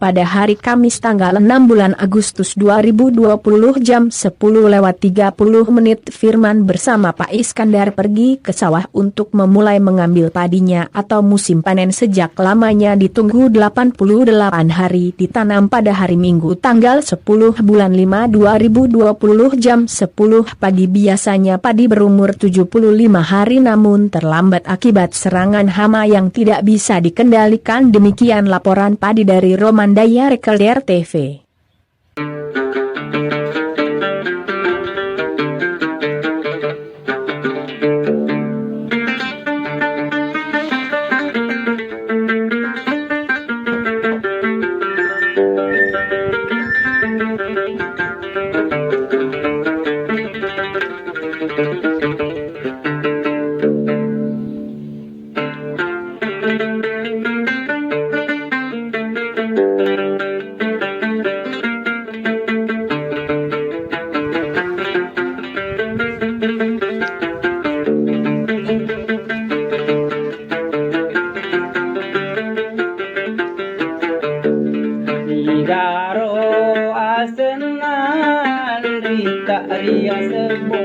pada hari Kamis tanggal 6 bulan Agustus 2020 jam 10:30 Firman bersama Pak Iskandar pergi ke sawah untuk memulai mengambil padinya atau musim panen sejak lamanya ditunggu 88 hari ditanam pada hari Minggu tanggal 10 bulan 5 2020 jam 10 pagi. Biasanya padi berumur 75 hari namun terlambat akibat serangan hama yang tidak bisa dikendalikan. Demikian laporan padi dari Romandaya Rekelder TV. Garo asenal rita ria sebo